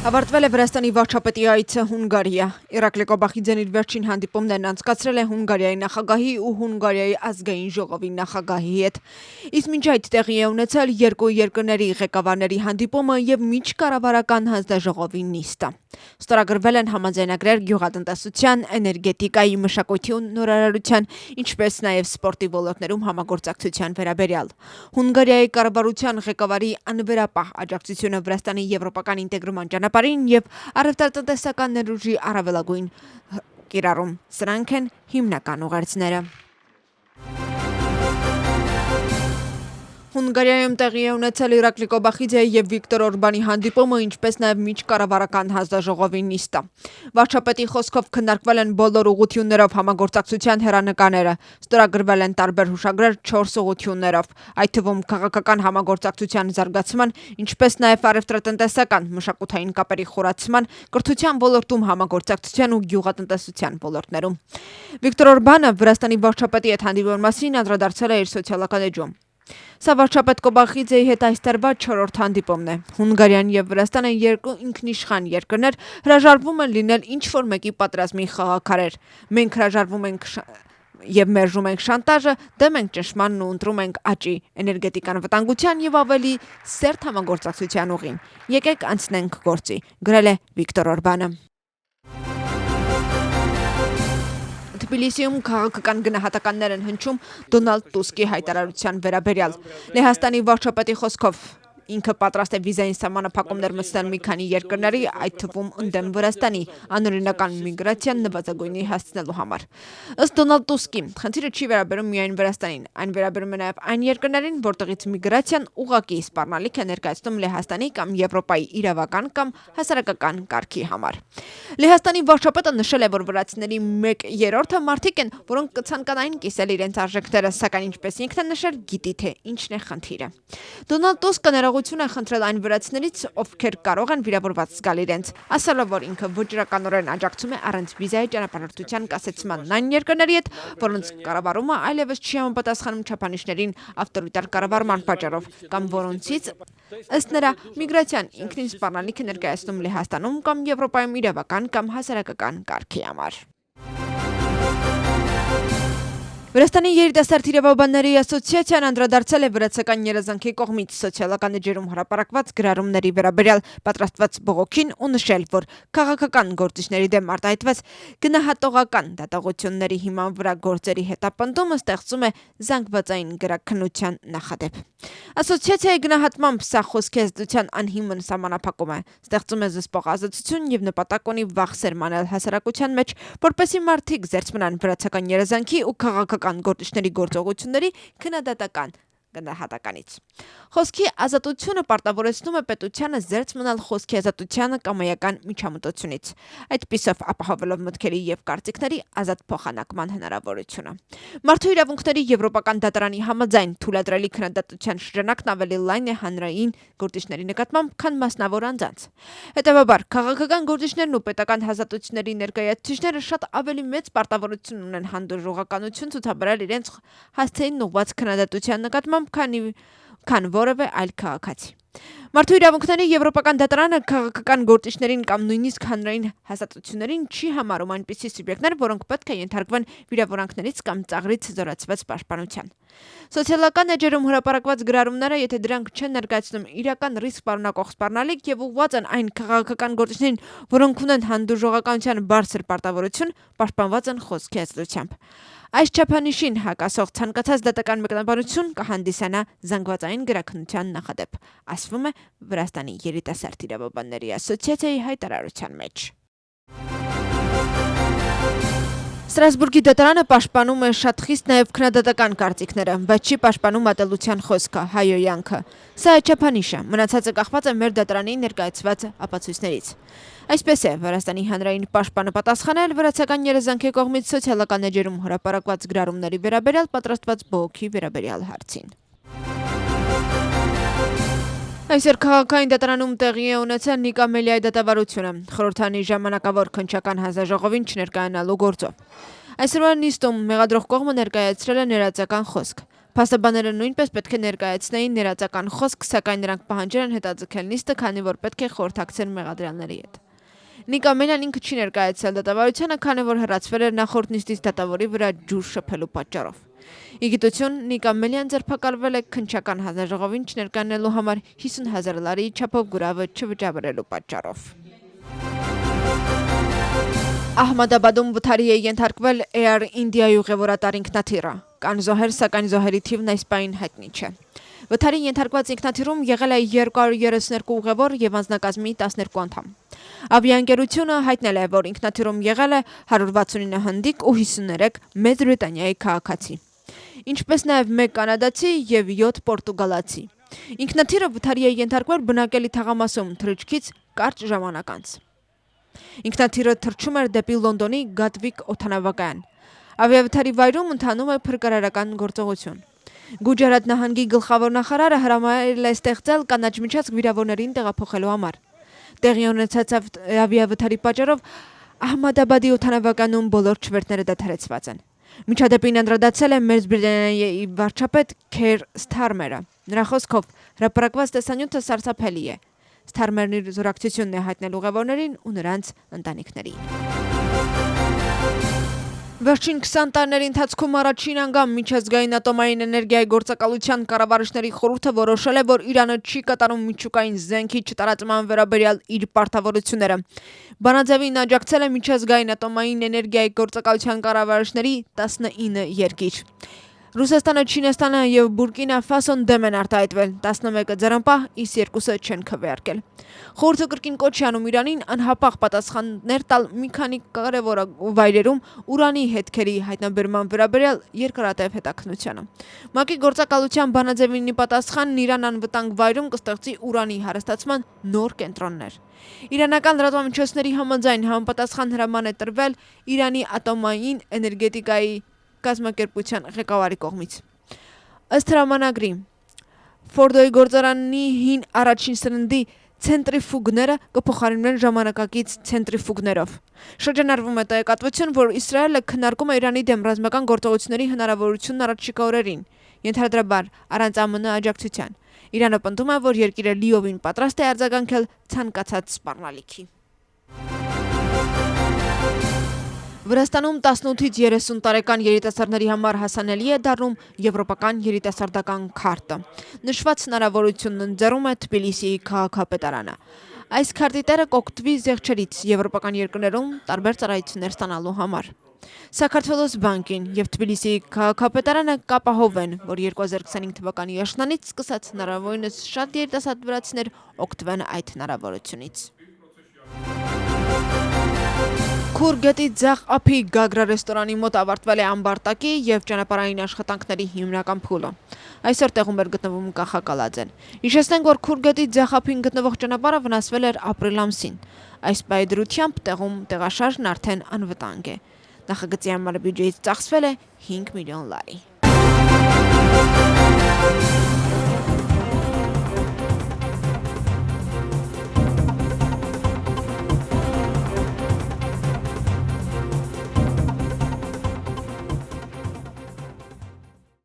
Ավարտվել է Վրաստանի վարչապետի այցը Հունգարիա։ Իրակլի Կոբախիձեն իր վերջին հանդիպումներն անցկացրել է Հունգարիայի նախագահի ու Հունգարիայի ազգային ժողովի նախագահի հետ։ Իսկ մինչ այդ տեղի է ունեցել երկու երկրների ղեկավարների հանդիպումը եւ միջկառավարական հանձնաժողովի նիստը։ Ստորագրվել են համաձայնագրեր գյուղատնտեսության, էներգետիկայի, մշակույթի ու նորարարության, ինչպես նաեւ սպորտի ոլորտներում համագործակցության վերաբերյալ։ Հունգարիայի կառավարության ղեկավարի անվերապահ աջակցությունը Վրաստանի եվրոպական ինտեգրման ճանապարհին եւ առևտրատնտեսական ներուժի առավելագույն կիրառում։ Սրանք են հիմնական ուղերձները։ Հունգարիայում տեղի է ունեցել Իրակլի Կոբախիձեի եւ Վիկտոր Օրբանի հանդիպումը, ինչպես նաեւ միջկառավարական հանձնաժողովի նիստը։ Վարչապետի խոսքով քննարկվել են բոլոր ուղղություններով համագործակցության հերանեկարները, ստորագրվել են տարբեր հուշագրեր 4 ուղղություններով, այդ թվում քաղաքական համագործակցության զարգացման, ինչպես նաեւ առևտրատնտեսական, մշակութային կապերի խորացման, կրթության ոլորտում համագործակցության ու գյուղատնտեսության ոլորտներում։ Վիկտոր Օրբանը Վրաստանի վարչապետի հետ հանդիպման մասին անդրադարձել է իր սոցիալական էջում։ Սա վարչապետ Կոբախիձեի հետ այս տարվա 4-րդ հանդիպումն է։ Հունգարիան եւ Վրաստանը երկու ինքնիշխան երկրներ հրաժարվում են լինել ինչ-որ մեկի պատրաստմի խաղաքարեր։ Մենք հրաժարվում ենք եւ մերժում ենք շանտաժը, դեմ ենք ճնշմանն ու ընտրում ենք աճի, էներգետիկան վտանգության եւ ավելի սերտ համագործակցության ուղին։ Եկեք անցնենք գործի, գրել է Վիկտոր Օրբանը։ Թբիլիսիում քաղաքական գնահատականներ են հնչում Դոնալդ Տուսկի հայտարարության վերաբերյալ։ Լեհաստանի վարչապետի խոսքով ինքը պատրաստ է վիզային սահմանափակումներ մտցնել մի քանի երկրների, այդ թվում ընդդեմ Վրաստանի, անօրինական միգրացիան նվազագույնի հասցնելու համար։ Ըստ Դոնալդ Տուսկի, խնդիրը չի վերաբերում միայն Վրաստանին, այն վերաբերում է նաև այն երկրներին, որտեղից միգրացիան ուղղակի սպառնալիք է ներկայացնում Լեհաստանի կամ Եվրոպայի իրավական կամ հասարակական կարգի համար։ Լեհաստանի վարչապետը նշել է, որ վրացիների 1/3-ը մարդիկ են, որոնք կցանկանային կիսել իրենց արժեքները, սակայն ինչպես ինքն է նշել, գիտի թե ինչն է խնդիրը։ Դոնալդ Տուսկը ներողություն է խնդրել այն վրացիներից, ովքեր կարող են վիրավորված զգալ իրենց, ասելով, որ ինքը վճռականորեն աջակցում է առանց վիզայի ճանապարհորդության կասեցմանն այն երկրների հետ, որոնց կառավարումը այլևս չի համապատասխանում չափանիշներին ավտորիտար կառավարման պատճառով, կամ որոնցից, ըստ նրա, միգրացիան ինքնին սպառնալիք է ներկայացնում Լեհաստանում կամ Եվրոպայում իրավական կամ հասարակական կարգի համար։ Վրաստանի երիտասարդ իրավաբանների ասոցիացիան անդրադարձել է վրացական երազանքի կողմից սոցիալական էջերում հրապարակված գրառումների վերաբերյալ պատրաստված բողոքին ու նշել, որ քաղաքական գործիչների դեմ արտահայտված գնահատողական դատողությունների հիման վրա գործերի հետապնդումը ստեղծում է զանգվածային գրաքննության նախադեպ։ Ասոցիացիայի գնահատմամբ սա խոսքի ազդեցության անհիմն սահմանափակում է, ստեղծում է զսպող ազդեցություն եւ նպատակ ունի վախ սերմանել հասարակության մեջ, որպեսզի մարդիկ զերծ մնան վրացական երազանքի ու քաղաքական գործիչների գործողությունների քննադատական գնահատականից։ Խոսքի ազատությունը պարտավորեցնում է պետությանը զերծ մնալ խոսքի ազատությանը կամայական միջամտությունից, այդպիսով ապահովելով մտքերի եւ կարծիքների ազատ փոխանակման հնարավորությունը։ Մարդու իրավունքների եվրոպական դատարանի համաձայն թույլատրելի քննադատության շրջանակն ավելի լայն է հանրային գործիչների նկատմամբ, քան մասնավոր անձանց։ Հետևաբար, քաղաքական գործիչներն ու պետական հաստատությունների ներկայացուցիչները շատ ավելի մեծ պարտավորություն ունեն հանդուրժողականություն ցուցաբերել իրենց հասցեին ուղղված քննադատության նկատմամբ, քան որևէ այլ քաղաքացի։ Մարդու իրավունքների եվրոպական դատարանը քաղաքական գործիչներին կամ նույնիսկ հանրային հաստատություններին չի համարում այնպիսի սուբյեկտներ, որոնք պետք է ենթարկվեն վիրավորանքներից կամ ծաղրից զորացված պաշտպանության։ Սոցիալական էջերում հրապարակված գրառումները, եթե դրանք չեն ներկայացնում իրական ռիսկ պարունակող սպառնալիք եւ ուղղված են այն քաղաքական գործիչներին, որոնք ունեն հանդուրժողականության բարձր պարտավորություն, պաշտպանված են խոսքի ազատությամբ։ Այս չափանիշին հակասող ցանկացած դատական մեկնաբանություն կհանդիսանա զանգվածային գրաքննության նախադեպ, ասվում է Վրաստանի երիտասարդ իրավաբանների ասոցիացիայի հայտարարության մեջ։ Ստրասբուրգի դատարանը պաշտպանում է շատ խիստ նաև քննադատական կարծիքները, բայց չի պաշտպանում ատելության խոսքը, հայոյանքը։ Սա է չափանիշը, մնացածը կախված է մեր դատարանի ներկայացված ապացույցներից։ Այսպես է Վրաստանի հանրային պաշտպանը պատասխանել վրացական երազանքի կողմից սոցիալական էջերում հրապարակված գրառումների վերաբերյալ պատրաստված բողոքի վերաբերյալ հարցին։ Այսօր քաղաքային դատարանում տեղի է ունեցել Նիկ Ամելիայի դատավարությունը խորհրդանի ժամանակավոր քննչական հանձնաժողովին չներկայանալու գործով։ Այսօրվա նիստում մեղադրող կողմը ներկայացրել է ներածական խոսք։ Փաստաբանները նույնպես պետք է ներկայացնեին ներածական խոսք, սակայն նրանք պահանջել են հետաձգել նիստը, քանի որ պետք է խորհրդակցեն մեղադրյալների հետ։ Նիկա Մելյան ինքը չի ներկայացել դատավարությանը, քանի որ հեռացվել էր նախորդ նիստից դատավորի վրա ջուր շփելու պատճառով։ Ի գիտություն, Նիկա Մելյան ձերբակալվել է քննչական հանձնաժողովին չներկայանալու համար 50,000 լարի չափով գրավը չվճարելու պատճառով։ Ահմադաբադում վթարի է ենթարկվել Air India ուղևորատար ինքնաթիռը։ Կան զոհեր, սակայն զոհերի թիվն այս պահին հայտնի չէ։ Վթարի ենթարկված ինքնաթիռում եղել է 232 ուղևոր եւ անձնակազմի 12 անդամ։ Ավիաընկերությունը հայտնել է, որ ինքնաթիռում եղել է 169 հնդիկ ու 53 Մեծ Բրիտանիայի քաղաքացի, ինչպես նաեւ 1 կանադացի եւ 7 պորտուգալացի։ Ինքնաթիռը վթարի է ենթարկվել բնակելի թաղամասում թռիչքից կարճ ժամանակ անց։ Ինքնաթիռը թռչում էր դեպի Լոնդոնի Գատվիկ օդանավակայան։ Ավիավթարի վայրում ընթանում է փրկարարական գործողություն։ Գուջարատ նահանգի գլխավոր նախարարը հրամայել է ստեղծել կանաչ միջանցք վիրավորներին տեղափոխելու համար։ Տեղի ունեցած ավիավթարի պատճառով Ահմադաբադի օդանավականում բոլոր չվերթները դադարեցված են։ Միջադեպին անդրադարձել է Մեծ Բրիտանիայի վարչապետ Քեր Սթարմերը։ Նրա խոսքով հրապարակված տեսանյութը սարսափելի է։ Սթարմերն իր զորակցությունն է հայտնել ուղևորներին ու նրանց ընտանիքներին։ Վերջին 20 տարիների ընթացքում առաջին անգամ միջազգային ատոմային էներգիայի գործակալության կառավարիչների խորհուրդը որոշել է, որ Իրանը չի կատարում միջուկային զենքի չտարածման վերաբերյալ իր պարտավորությունները։ Բանաձևին աջակցել է միջազգային ատոմային էներգիայի գործակալության կառավարիչների 19 երկիր։ Ռուսաստանը, Չինաստանը եւ Բուրկինա Ֆասոն դեմ են արտահայտվել, 11-ը ձեռնպահ, իսկ 2-ը չեն քվեարկել։ Խորհուրդը կրկին կոչ է անում Իրանին անհապաղ պատասխաններ տալ մի քանի կարևոր վայրերում ուրանի հետքերի հայտնաբերման վերաբերյալ երկարատև հետաքննությանը։ ՄԱԿ-ի գործակալության բանաձևին պատասխանն Իրան անվտանգ վայրում կստեղծի ուրանի հարստացման նոր կենտրոններ։ Իրանական լրատվամիջոցների համաձայն համապատասխան հրաման է տրվել Իրանի ատոմային էներգետիկայի կազմակերպության ղեկավարի կողմից։ Ըստ հրամանագրի, Ֆորդոյի գործարանի հին առաջին սննդի ցենտրիֆուգները կփոխարինվեն ժամանակակից ցենտրիֆուգներով։ Շրջանառվում է տեղեկատվություն, որ Իսրայելը քննարկում է Իրանի դեմ ռազմական գործողությունների հնարավորությունն առաջիկա օրերին, ենթադրաբար առանց ԱՄՆ աջակցության։ Իրանը պնդում է, որ երկիրը լիովին պատրաստ է արձագանքել ցանկացած սպառնալիքի։ Վրաստանում 18-ից 30 տարեկան երիտասարդների համար հասանելի է դառնում եվրոպական երիտասարդական քարտը։ Նշված հնարավորությունն ընձեռում է Թբիլիսիի քաղաքապետարանը։ Այս քարտի տերը կօգտվի զեղչերից եվրոպական երկրներում տարբեր ծառայություններ ստանալու համար։ Սաքարթվելոս բանկին եւ Թբիլիսիի քաղաքապետարանը կապահովեն, որ 2025 թվականի աշնանից սկսած հնարավորինս շատ երիտասարդ վրացիներ օգտվեն այդ հնարավորությունից։ Քուր գետի ձախ ափի Գագրա ռեստորանի մոտ ավարտվել է ամբարտակի եւ ճանապարհային աշխատանքների հիմնական փուլը։ Այսօր տեղում էր գտնվում կախակալաձեն։ Հիշեցնենք, որ Քուր գետի ձախ ափին գտնվող ճանապարհը վնասվել էր ապրիլ ամսին։ Այս պայդրությամբ տեղում տեղաշարժն արդեն անվտանգ է։ Նախագծի համար բյուջեից ծախսվել է 5 միլիոն լարի։